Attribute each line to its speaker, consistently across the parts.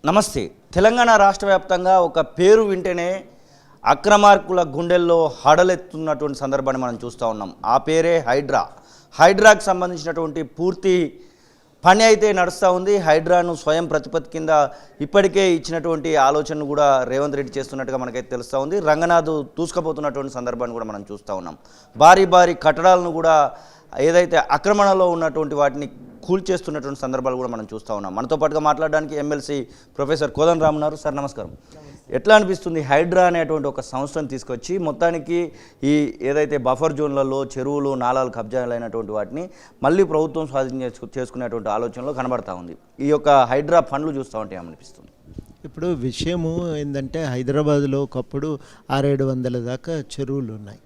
Speaker 1: నమస్తే. తెలంగాణ రాష్ట్ర వ్యాప్తంగా ఒక పేరు వింటేనే అక్రమార్కుల గుండెల్లో హడలెత్తున్నటువంటి సందర్భాన్ని మనం చూస్తూ ఉన్నాం. ఆ పేరే హైడ్రాకు సంబంధించినటువంటి పూర్తి పని అయితే నడుస్తూ ఉంది. హైడ్రాను స్వయం ప్రతిపత్తి కింద ఇప్పటికే ఇచ్చినటువంటి ఆలోచనను కూడా రేవంత్ రెడ్డి చేస్తున్నట్టుగా మనకైతే తెలుస్తూ ఉంది. రంగనాథ్ దూసుకుపోతున్నటువంటి సందర్భాన్ని కూడా మనం చూస్తూ ఉన్నాం. భారీ కట్టడాలను కూడా ఏదైతే ఆక్రమణలో ఉన్నటువంటి వాటిని కూల్చేస్తున్నటువంటి సందర్భాలు కూడా మనం చూస్తూ ఉన్నాం. మనతో పాటుగా మాట్లాడడానికి ఎమ్మెల్సీ ప్రొఫెసర్ కోదండరామ్ ఉన్నారు. సార్ నమస్కారం. ఎట్లా అనిపిస్తుంది హైడ్రా అనేటువంటి ఒక సంస్థను తీసుకొచ్చి మొత్తానికి ఈ ఏదైతే బఫర్ జోన్లలో చెరువులు నాలాలు కబ్జాలైనటువంటి వాటిని మళ్ళీ ప్రభుత్వం స్వాధీనం చేసుకునేటువంటి ఆలోచనలో కనబడతా ఉంది. ఈ యొక్క హైడ్రా ఫండ్లు చూస్తూ ఉంటే ఏమనిపిస్తుంది?
Speaker 2: ఇప్పుడు విషయము ఏంటంటే హైదరాబాద్లో ఒకప్పుడు 600-700 దాకా చెరువులు ఉన్నాయి.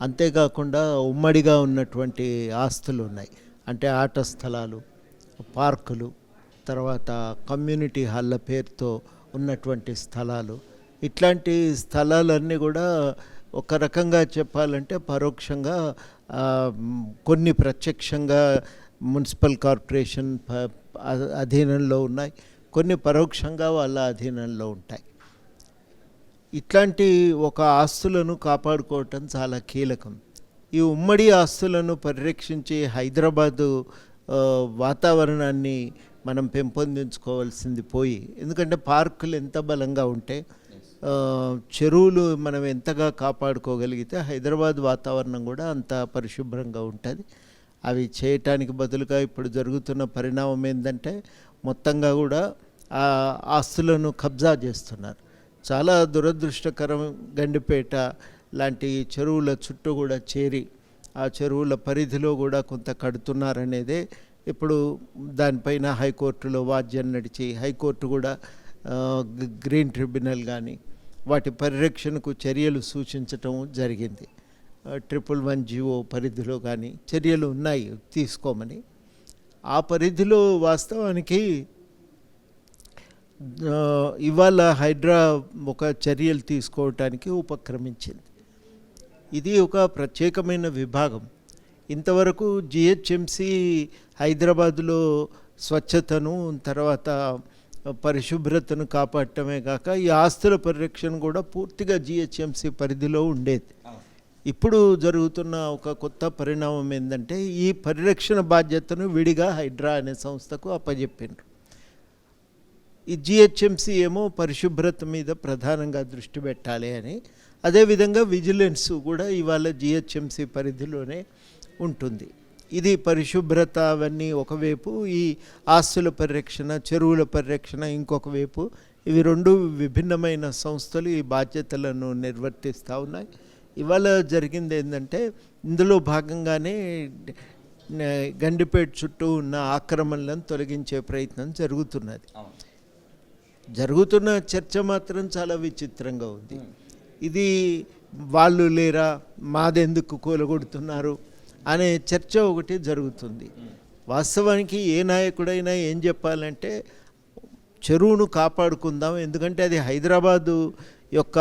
Speaker 2: అంతేకాకుండా ఉమ్మడిగా ఉన్నటువంటి ఆస్తులు ఉన్నాయి. అంటే ఆట స్థలాలు, పార్కులు, తర్వాత కమ్యూనిటీ హాల్ల పేరుతో ఉన్నటువంటి స్థలాలు, ఇట్లాంటి స్థలాలన్నీ కూడా ఒక రకంగా చెప్పాలంటే పరోక్షంగా కొన్ని ప్రత్యక్షంగా మున్సిపల్ కార్పొరేషన్ అధీనంలో ఉన్నాయి, కొన్ని పరోక్షంగా వాళ్ళ అధీనంలో ఉంటాయి. ఇట్లాంటి ఒక ఆస్తులను కాపాడుకోవటం చాలా కీలకం. ఈ ఉమ్మడి ఆస్తులను పరిరక్షించి హైదరాబాదు వాతావరణాన్ని మనం పెంపొందించుకోవాల్సింది పోయి, ఎందుకంటే పార్కులు ఎంత బలంగా ఉంటే చెరువులు మనం ఎంతగా కాపాడుకోగలిగితే హైదరాబాద్ వాతావరణం కూడా అంత పరిశుభ్రంగా ఉంటుంది. అవి చేయటానికి బదులుగా ఇప్పుడు జరుగుతున్న పరిణామం ఏంటంటే మొత్తంగా కూడా ఆ ఆస్తులను కబ్జా చేస్తున్నారు. చాలా దురదృష్టకరం. గండిపేట లాంటి చెరువుల చుట్టూ కూడా చేరి ఆ చెరువుల పరిధిలో కూడా కొంత కడుతున్నారనేదే ఇప్పుడు దానిపైన హైకోర్టులో వాద్యం నడిచి హైకోర్టు కూడా గ్రీన్ ట్రిబ్యునల్ కానీ వాటి పరిరక్షణకు చర్యలు సూచించటం జరిగింది. 111 జీవో పరిధిలో కానీ చర్యలు ఉన్నాయి తీసుకోమని. ఆ పరిధిలో వాస్తవానికి ఇవాళ హైడ్రా ఒక చర్యలు తీసుకోవటానికి ఉపక్రమించింది. ఇది ఒక ప్రత్యేకమైన విభాగం. ఇంతవరకు జిహెచ్ఎంసి హైదరాబాదులో స్వచ్ఛతను తర్వాత పరిశుభ్రతను కాపాడటమే కాక ఈ ఆస్తుల పరిరక్షణ కూడా పూర్తిగా జిహెచ్ఎంసి పరిధిలో ఉండేది. ఇప్పుడు జరుగుతున్న ఒక కొత్త పరిణామం ఏంటంటే ఈ పరిరక్షణ బాధ్యతను విడిగా హైడ్రా అనే సంస్థకు అప్పజెప్పిండ్రు. ఈ జిహెచ్ఎంసి ఏమో పరిశుభ్రత మీద ప్రధానంగా దృష్టి పెట్టాలి అని, అదేవిధంగా విజిలెన్స్ కూడా ఇవాళ జిహెచ్ఎంసి పరిధిలోనే ఉంటుంది. ఇది పరిశుభ్రత అవన్నీ ఒకవైపు, ఈ ఆస్తుల పరిరక్షణ, చెరువుల పరిరక్షణ ఇంకొక వైపు. ఇవి రెండు విభిన్నమైన సంస్థలు ఈ బాధ్యతలను నిర్వర్తిస్తూ ఉన్నాయి. ఇవాళ జరిగింది ఏంటంటే ఇందులో భాగంగానే గండిపేట చుట్టూ ఉన్న ఆక్రమణలను తొలగించే ప్రయత్నం జరుగుతున్నది. జరుగుతున్న చర్చ మాత్రం చాలా విచిత్రంగా ఉంది. ఇది వాళ్ళు లేరా, మాదెందుకు కూలగొడుతున్నారు అనే చర్చ ఒకటి జరుగుతుంది. వాస్తవానికి ఏ నాయకుడైనా ఏం చెప్పాలంటే చెరువును కాపాడుకుందాం, ఎందుకంటే అది హైదరాబాదు యొక్క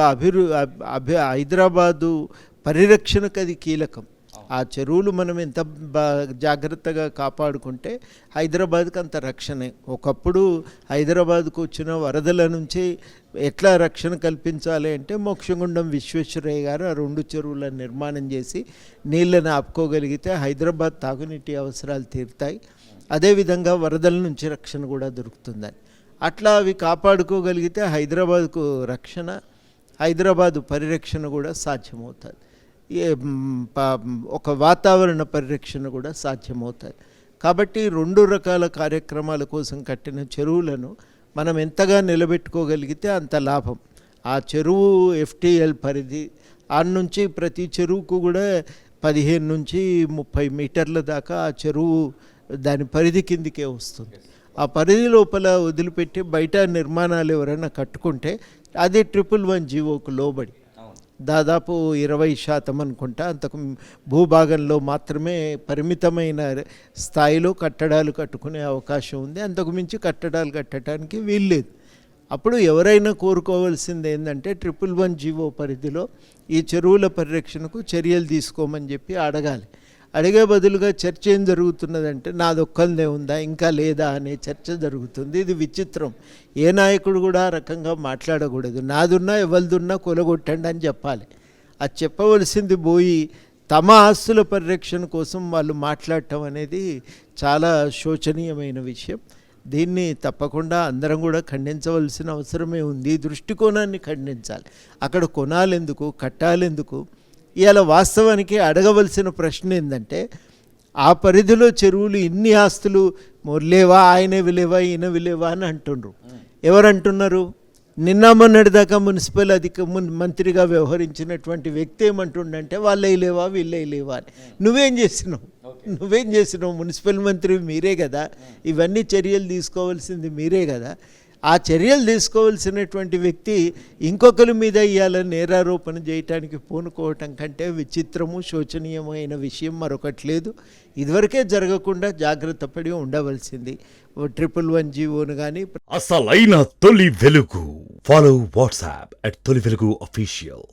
Speaker 2: హైదరాబాదు పరిరక్షణకు అది కీలకం. ఆ చెరువులు మనం ఎంత జాగ్రత్తగా కాపాడుకుంటే హైదరాబాద్కి అంత రక్షణే. ఒకప్పుడు హైదరాబాద్కు వచ్చిన వరదల నుంచి ఎట్లా రక్షణ కల్పించాలి అంటే మోక్షగుండం విశ్వేశ్వరయ్య గారు ఆ 2 చెరువుల నిర్మాణం చేసి నీళ్ళని ఆపుకోగలిగితే హైదరాబాద్ తాగునీటి అవసరాలు తీరుతాయి, అదేవిధంగా వరదల నుంచి రక్షణ కూడా దొరుకుతుందని. అట్లా అవి కాపాడుకోగలిగితే హైదరాబాద్కు రక్షణ, హైదరాబాదు పరిరక్షణ కూడా సాధ్యమవుతుంది. ఒక వాతావరణ పరిరక్షణ కూడా సాధ్యమవుతుంది. కాబట్టి 2 రకాల కార్యక్రమాల కోసం కట్టిన చెరువులను మనం ఎంతగా నిలబెట్టుకోగలిగితే అంత లాభం. ఆ చెరువు FTL పరిధి నుంచి ప్రతి చెరువుకు కూడా 15 నుంచి 30 మీటర్ల దాకా ఆ చెరువు దాని పరిధి కిందికే వస్తుంది. ఆ పరిధి లోపల వదిలిపెట్టి బయట నిర్మాణాలు ఎవరైనా కట్టుకుంటే అది 111 జీవోకు లోబడి దాదాపు 20% అనుకుంటా అంతకు భూభాగంలో మాత్రమే పరిమితమైన స్థాయిలో కట్టడాలు కట్టుకునే అవకాశం ఉంది. అంతకు మించి కట్టడాలు కట్టడానికి వీల్లేదు. అప్పుడు ఎవరైనా కోరుకోవాల్సింది ఏంటంటే 111 జీవో పరిధిలో ఈ చెరువుల పరిరక్షణకు చర్యలు తీసుకోమని చెప్పి అడగాలి. అడిగే బదులుగా చర్చ ఏం జరుగుతున్నదంటే నాదొక్కరిదే ఉందా ఇంకా లేదా అనే చర్చ జరుగుతుంది. ఇది విచిత్రం. ఏ నాయకుడు కూడా ఆ రకంగా మాట్లాడకూడదు. నాదున్నా ఎవరిదున్నా కొలగొట్టండి అని చెప్పాలి. అది చెప్పవలసింది పోయి తమ ఆస్తుల పరిరక్షణ కోసం వాళ్ళు మాట్లాడటం అనేది చాలా శోచనీయమైన విషయం. దీన్ని తప్పకుండా అందరం కూడా ఖండించవలసిన అవసరమే ఉంది. ఈ దృష్టికోణాన్ని ఖండించాలి. అక్కడ కొనాలెందుకు, కట్టాలెందుకు? ఇవాళ వాస్తవానికి అడగవలసిన ప్రశ్న ఏంటంటే, ఆ పరిధిలో చెరువులు ఇన్ని ఆస్తులు లేవా, ఆయనవి లేవా, ఈయనవి లేవా అని అంటుండ్రు. ఎవరు అంటున్నారు? నిన్న మొన్నటిదాకా మున్సిపల్ మంత్రిగా వ్యవహరించినటువంటి వ్యక్తి ఏమంటుండంటే వాళ్ళే లేవా, వీళ్ళే లేవా అని. నువ్వేం చేసినావు? మున్సిపల్ మంత్రి మీరే కదా, ఇవన్నీ చర్యలు తీసుకోవాల్సింది మీరే కదా. ఆ చర్యలు తీసుకోవాల్సినటువంటి వ్యక్తి ఇంకొకరి మీద ఇవాళ నేరారోపణ చేయటానికి పూనుకోవటం కంటే విచిత్రము శోచనీయమైన విషయం మరొకటి లేదు. ఇదివరకే జరగకుండా జాగ్రత్త పడి ఉండవలసింది. 111 జీవోను కానీ
Speaker 3: అసలైన తొలి వెలుగు. ఫాలో వాట్సాప్ @తొలి వెలుగు అఫీషియల్.